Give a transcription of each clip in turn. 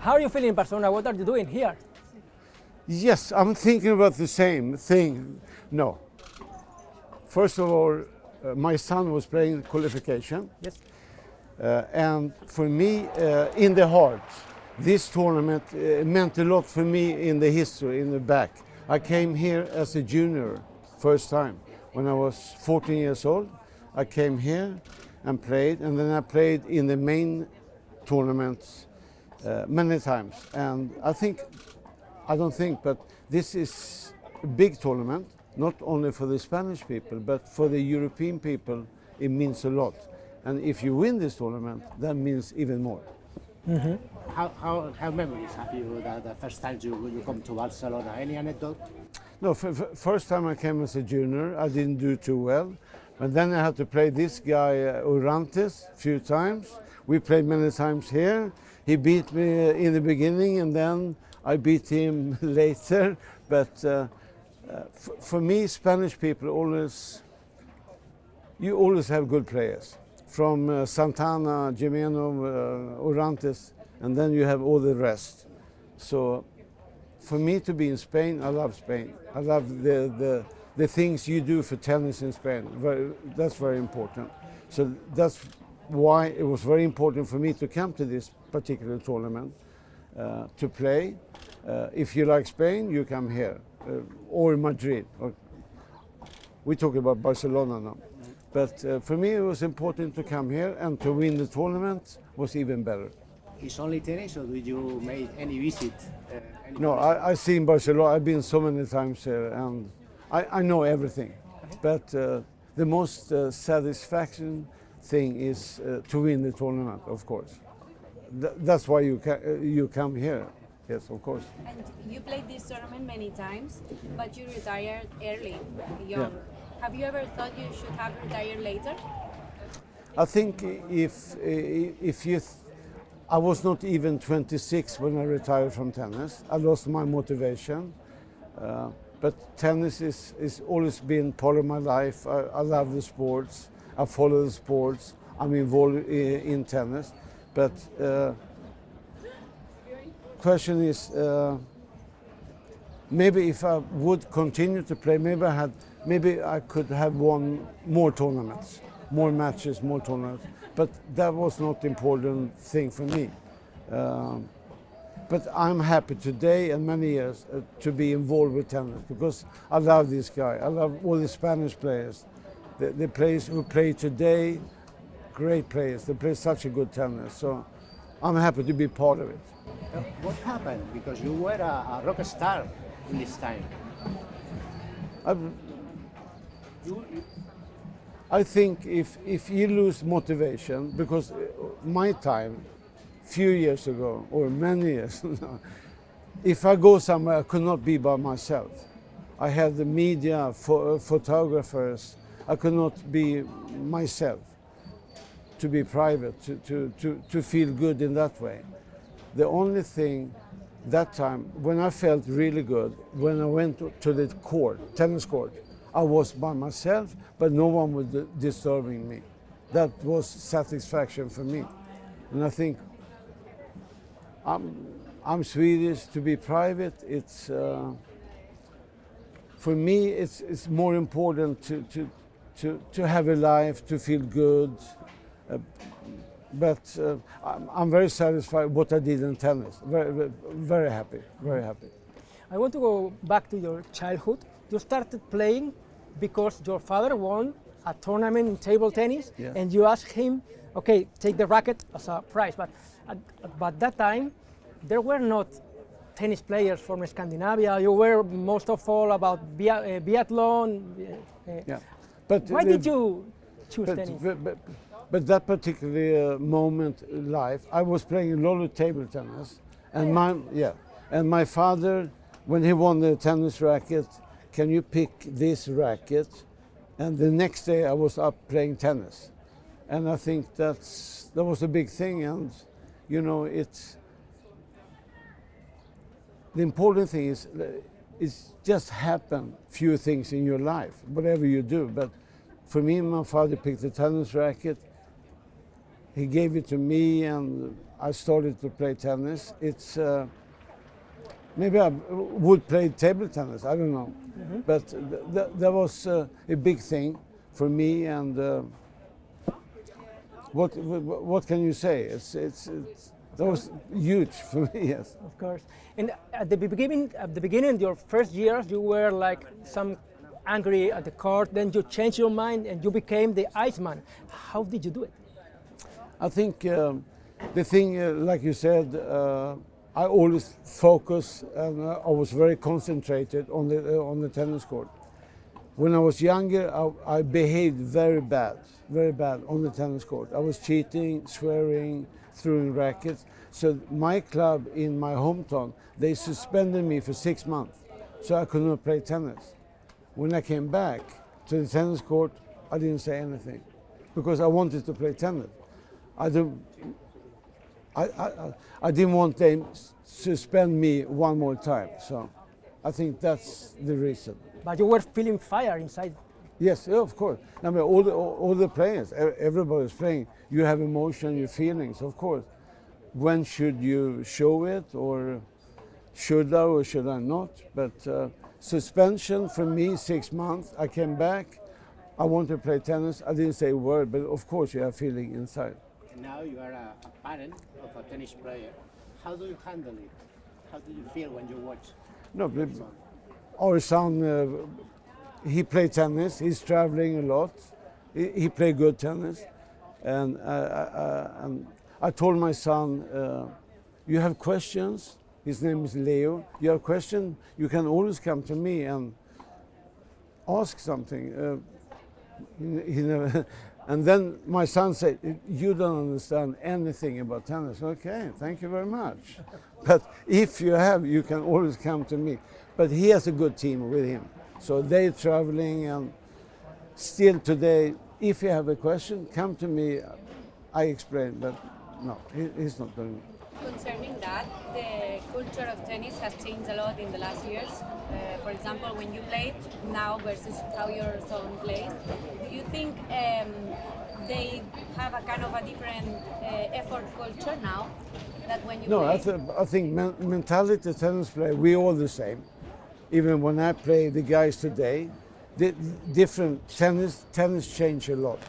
How are you feeling in Barcelona? What are you doing here? Yes, I'm thinking about the same thing. No. First of all, my son was playing qualification. Yes. And for me, in the heart, this tournament meant a lot for me in the history, in the back. I came here as a junior, first time. When I was 14 years old, I came here and played, and then I played in the main tournaments many times. And I don't think, but this is a big tournament, not only for the Spanish people, but for the European people, it means a lot. And if you win this tournament, that means even more. How memories have you the first time you come to Barcelona? Any anecdote? No, first time I came as a junior, I didn't do too well. But then I had to play this guy, Orantes, a few times. We played many times here. He beat me in the beginning, and then I beat him later. But for me, Spanish people you always have good players. From Santana, Gimeno, Orantes, and then you have all the rest. So for me to be in Spain, I love Spain. I love the things you do for tennis in Spain. That's very important. So that's why it was very important for me to come to this particular tournament to play. If you like Spain, you come here, or Madrid. We talk about Barcelona now. But for me, it was important to come here, and to win the tournament was even better. Is only tennis, or did you make any visit? No, I've seen Barcelona. I've been so many times here, and I know everything. But the most satisfaction thing is to win the tournament, of course. That's why you come here. Yes, of course. And you played this tournament many times, but you retired early, young. Yeah. Have you ever thought you should have retired later? I think I was not even 26 when I retired from tennis. I lost my motivation. But tennis is always been part of my life. I love the sports. I follow the sports. I'm involved in tennis. But question is, maybe if I would continue to play, maybe I could have won more tournaments, more matches, more tournaments. But that was not the important thing for me. But I'm happy today and many years to be involved with tennis, because I love this guy. I love all the Spanish players. The players who play today, great players. They play such a good tennis. So I'm happy to be part of it. What happened? Because you were a rock star in this time. I think if you lose motivation, because my time, few years ago, or many years, if I go somewhere, I could not be by myself. I had the media, photographers. I could not be myself, to be private, to feel good in that way. The only thing that time, when I felt really good, when I went to the court, tennis court, I was by myself, but no one was disturbing me. That was satisfaction for me. And I think I'm Swedish. To be private, it's for me. It's more important to have a life, to feel good. But I'm very satisfied what I did in tennis. Very happy. Very happy. I want to go back to your childhood. You started playing because your father won a tournament in table tennis, Yeah. and you asked him, okay, take the racket as a prize. But at that time, there were not tennis players from Scandinavia. You were most of all about biathlon. Yeah. But Why did you choose tennis? But that particular moment in life, I was playing a lot of table tennis, and and my father, when he won the tennis racket, can you pick this racket? And the next day I was up playing tennis, and I think that was a big thing. And you know, the important thing is it's just happen few things in your life, whatever you do. But for me, my father picked the tennis racket. He gave it to me, and I started to play tennis. It's maybe I would play table tennis. I don't know, but that was a big thing for me. And what can you say? That was huge for me. Yes. Of course. And at the beginning, your first years, you were like some angry at the court. Then you changed your mind and you became the Iceman. How did you do it? I think the thing, like you said, I always focus and I was very concentrated on the tennis court. When I was younger, I behaved very bad on the tennis court. I was cheating, swearing, throwing rackets. So my club in my hometown, they suspended me for 6 months, so I could not play tennis. When I came back to the tennis court, I didn't say anything because I wanted to play tennis. I didn't want them to suspend me one more time. So I think that's the reason. But you were feeling fire inside. Yes, yeah, of course. I mean, all the players, everybody's playing. You have emotion, your feelings, of course. When should you show it, or should I or should I not? But suspension for me, 6 months. I came back. I want to play tennis. I didn't say a word, but of course you have feeling inside. Now you are a parent of a tennis player. How do you handle it? How do you feel when you watch? No, but our son, he plays tennis. He's traveling a lot. He plays good tennis, and I told my son, "You have questions." His name is Leo. You have questions, you can always come to me and ask something. He never. And then my son said, "You don't understand anything about tennis." Okay, thank you very much. But if you have, you can always come to me. But he has a good team with him. So they're traveling, and still today, if you have a question, come to me. I explain, but no, he's not doing it. Concerning that, the culture of tennis has changed a lot in the last years. For example, when you played now versus how your son plays, do you think they have a kind of a different effort culture now that when you No, play? I think mentality tennis player, we all the same. Even when I play the guys today, the different tennis change a lot.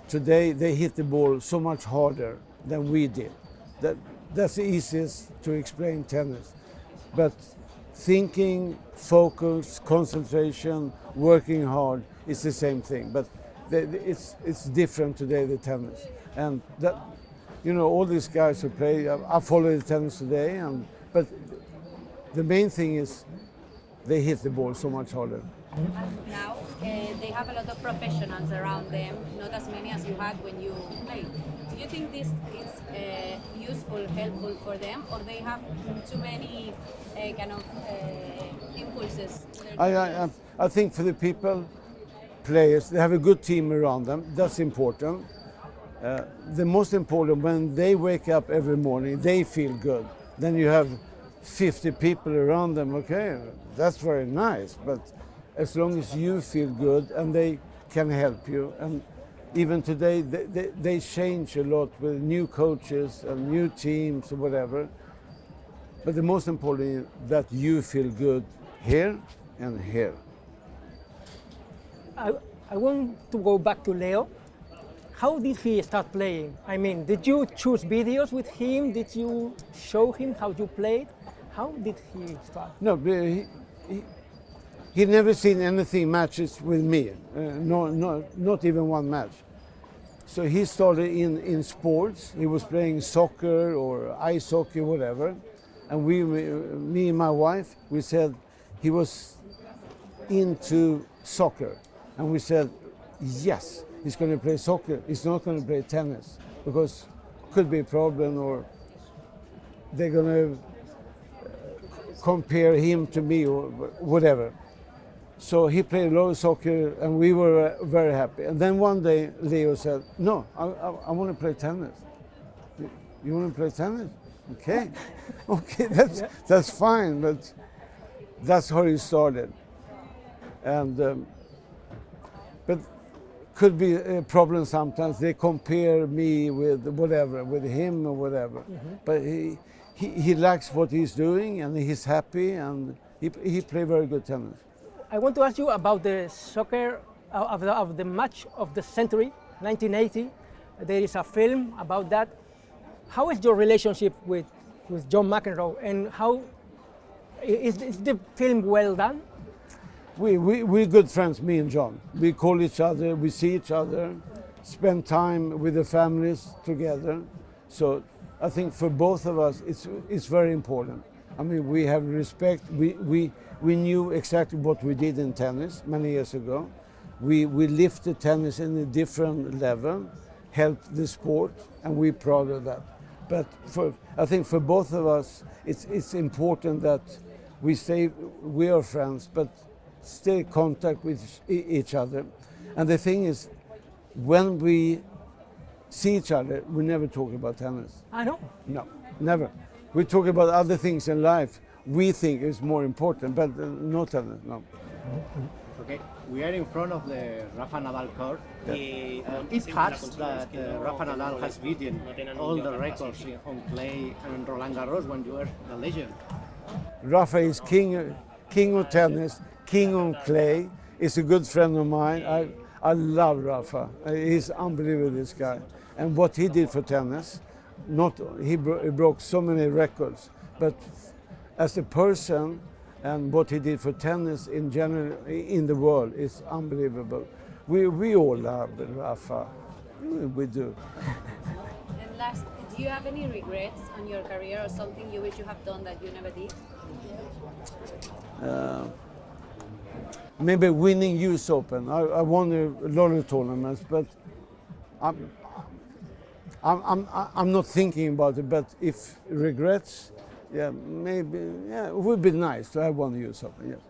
Today they hit the ball so much harder than we did. That's the easiest to explain tennis. But thinking, focus, concentration, working hard is the same thing. But it's different today, the tennis. And that, you know, all these guys who play, I follow the tennis today, but the main thing is they hit the ball so much harder. Now they have a lot of professionals around them, not as many as you had when you played. Do you think this is useful, helpful for them, or they have too many kind of impulses? I think for the people, players, they have a good team around them. That's important. The most important, when they wake up every morning, they feel good. Then you have 50 people around them. Okay, that's very nice. But as long as you feel good and they can help you, and even today they change a lot with new coaches and new teams or whatever. But the most important is that you feel good here and here. I want to go back to Leo. How did he start playing? I mean, did you choose videos with him? Did you show him how you played? How did he start? No, he never seen anything matches with me. Not even one match. So he started in sports. He was playing soccer or ice hockey, whatever. And me and my wife, we said he was into soccer. And we said, yes, he's going to play soccer. He's not going to play tennis because could be a problem, or they're going to compare him to me or whatever. So he played a lot of soccer, and we were very happy. And then one day, Leo said, "No, I want to play tennis." You want to play tennis? Okay, okay, that's fine. But that's how he started. And but could be a problem sometimes. They compare me with whatever, with him or whatever. But he likes what he's doing and he's happy and he plays very good tennis. I want to ask you about the soccer of the match of the century, 1980. There is a film about that. How is your relationship with John McEnroe, and how is the film well done? We're good friends, me and John. We call each other, we see each other, spend time with the families together. So I think for both of us, it's very important. I mean, we have respect. We knew exactly what we did in tennis many years ago. We lifted tennis in a different level, helped the sport, and we're proud of that. But I think for both of us, it's important that we are friends, but stay in contact with each other. And the thing is, when we see each other, we never talk about tennis. I know. No, never. We talk about other things in life we think is more important, but not tennis, no. Okay, we are in front of the Rafa Nadal court. I It has that Rafa Nadal has beaten all the records on clay and Roland Garros when you were the legend. Rafa is king of tennis, king on clay. He's a good friend of mine. I love Rafa. He's unbelievable, this guy. And what he did for tennis, he broke so many records, but as a person and what he did for tennis in general in the world is unbelievable. We all love Rafa. We do. And last, do you have any regrets on your career or something you wish you have done that you never did? Maybe winning US Open. I won a lot of tournaments, but I'm not thinking about it. But if regrets, yeah, maybe, yeah, it would be nice to have won the US Open. Yes.